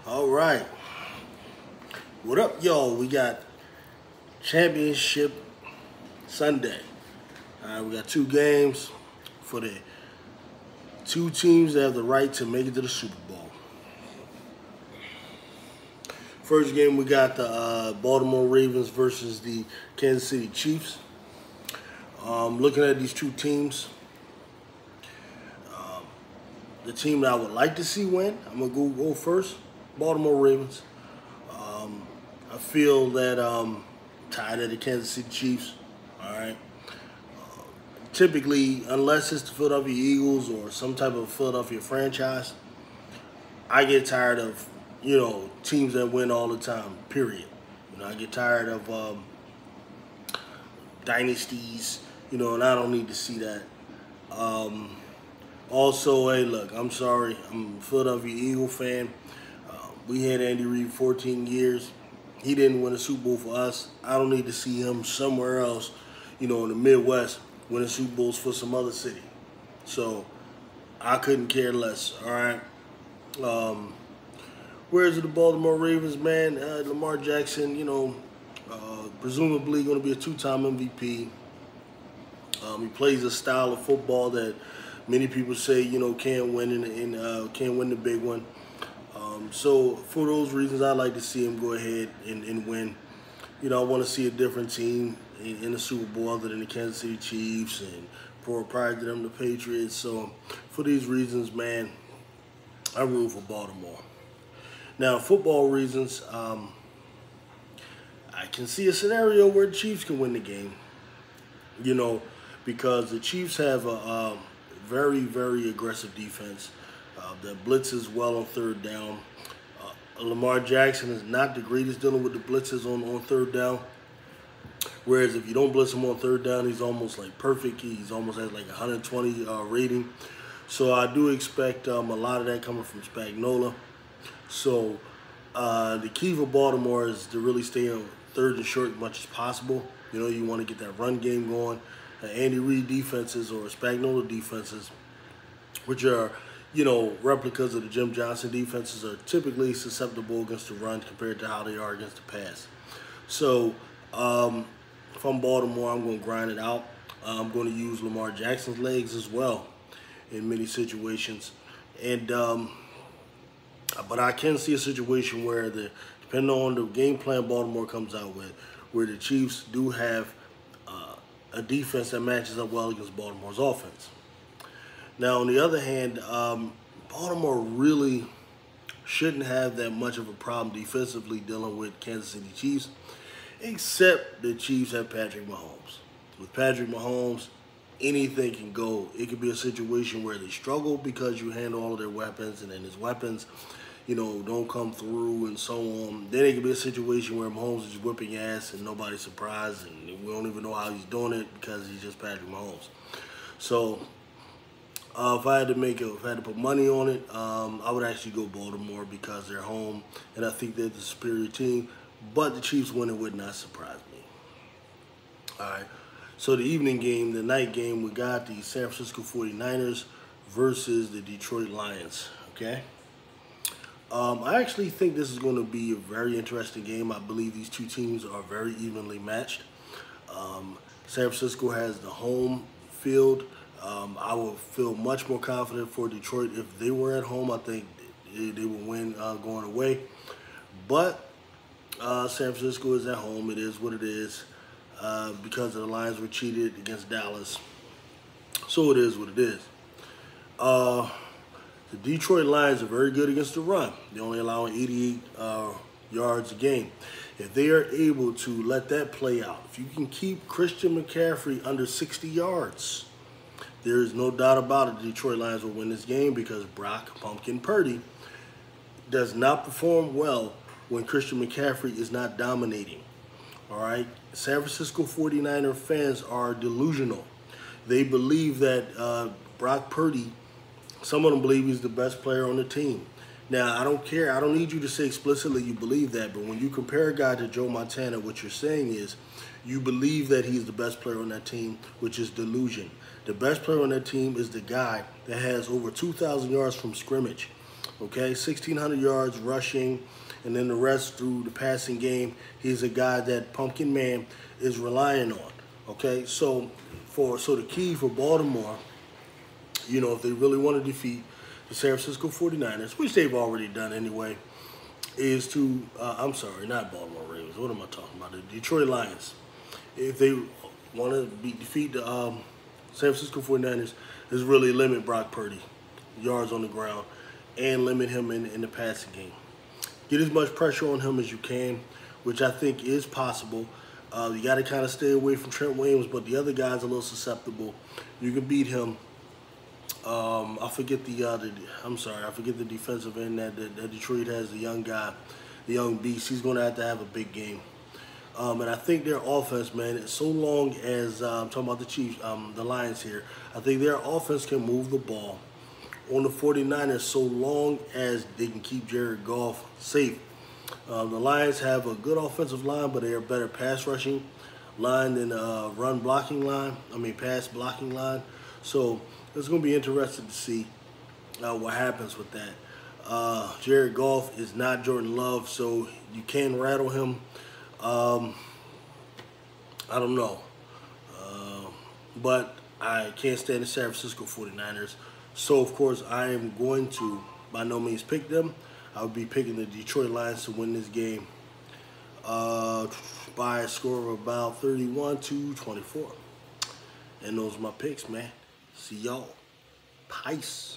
All right. What up, y'all? We got Championship Sunday. All right, we got two games for the two teams that have the right to make it to the Super Bowl. First game, we got the Baltimore Ravens versus the Kansas City Chiefs. Looking at these two teams, the team that I would like to see win, I'm going to go first, Baltimore Ravens. I feel that tied at the Kansas City Chiefs, all right? Typically, unless it's the Philadelphia Eagles or some type of Philadelphia franchise, I get tired of, teams that win all the time, period. I get tired of dynasties, and I don't need to see that. Also, hey, look, I'm sorry. I'm a Philadelphia Eagle fan. We had Andy Reid 14 years. He didn't win a Super Bowl for us. I don't need to see him somewhere else, in the Midwest, winning Super Bowls for some other city. So I couldn't care less, all right? Whereas the Baltimore Ravens, man, Lamar Jackson, presumably going to be a two-time MVP. He plays a style of football that many people say, can't win can't win the big one. So for those reasons, I'd like to see him go ahead and win. I want to see a different team in the Super Bowl other than the Kansas City Chiefs and prior to them, the Patriots. So for these reasons, man, I root for Baltimore. Now, football reasons, I can see a scenario where the Chiefs can win the game, because the Chiefs have a very, very aggressive defense that blitzes well on third down. Lamar Jackson is not the greatest dealing with the blitzes on third down. Whereas if you don't blitz him on third down, he's almost like perfect. He's almost at like 120 rating. So I do expect a lot of that coming from Spagnuolo. So the key for Baltimore is to really stay on third and short as much as possible. You want to get that run game going. Andy Reid defenses or Spagnuolo defenses, which are, replicas of the Jim Johnson defenses, are typically susceptible against the run compared to how they are against the pass. So if I'm Baltimore, I'm going to grind it out. I'm going to use Lamar Jackson's legs as well in many situations. And but I can see a situation where, depending on the game plan Baltimore comes out with, where the Chiefs do have a defense that matches up well against Baltimore's offense. Now, on the other hand, Baltimore really shouldn't have that much of a problem defensively dealing with Kansas City Chiefs, except the Chiefs have Patrick Mahomes. With Patrick Mahomes, anything can go. It could be a situation where they struggle because you handle all of their weapons, and then his weapons, don't come through and so on. Then it could be a situation where Mahomes is just whipping ass and nobody's surprised, and we don't even know how he's doing it because he's just Patrick Mahomes. So if I had to put money on it, I would actually go Baltimore because they're home, and I think they're the superior team. But the Chiefs winning would not surprise me. All right. So the evening game, the night game, we got the San Francisco 49ers versus the Detroit Lions, okay? I actually think this is going to be a very interesting game. I believe these two teams are very evenly matched. San Francisco has the home field. I would feel much more confident for Detroit if they were at home. I think they would win going away. But San Francisco is at home. It is what it is. Because the Lions were cheated against Dallas. So it is what it is. The Detroit Lions are very good against the run. They're only allowing 88 yards a game. If they are able to let that play out, if you can keep Christian McCaffrey under 60 yards, there is no doubt about it, the Detroit Lions will win this game because Brock Pumpkin Purdy does not perform well when Christian McCaffrey is not dominating. All right? San Francisco 49er fans are delusional. They believe that Brock Purdy, some of them believe he's the best player on the team. Now, I don't care. I don't need you to say explicitly you believe that, but when you compare a guy to Joe Montana, what you're saying is you believe that he's the best player on that team, which is delusion. The best player on that team is the guy that has over 2,000 yards from scrimmage. Okay, 1,600 yards rushing, and then the rest through the passing game. He's a guy that Pumpkin Man is relying on. Okay, so the key for Baltimore, you know, if they really want to defeat the San Francisco 49ers, which they've already done anyway, is to, I'm sorry, not Baltimore Ravens. What am I talking about? The Detroit Lions. If they want to defeat the San Francisco 49ers, is really limit Brock Purdy, yards on the ground, and limit him in the passing game. Get as much pressure on him as you can, which I think is possible. You got to kind of stay away from Trent Williams, but the other guy's a little susceptible. You can beat him. I forget the defensive end that Detroit has, the young guy, the young beast. He's going to have a big game. And I think their offense, man, so long as, I'm talking about the Chiefs, the Lions here, I think their offense can move the ball on the 49ers so long as they can keep Jared Goff safe. The Lions have a good offensive line, but they are better pass rushing line than pass blocking line. So it's going to be interesting to see what happens with that. Jared Goff is not Jordan Love, so you can rattle him. I don't know. But I can't stand the San Francisco 49ers. So, of course, I am going to, by no means, pick them. I'll be picking the Detroit Lions to win this game by a score of about 31-24. And those are my picks, man. See y'all. Peace.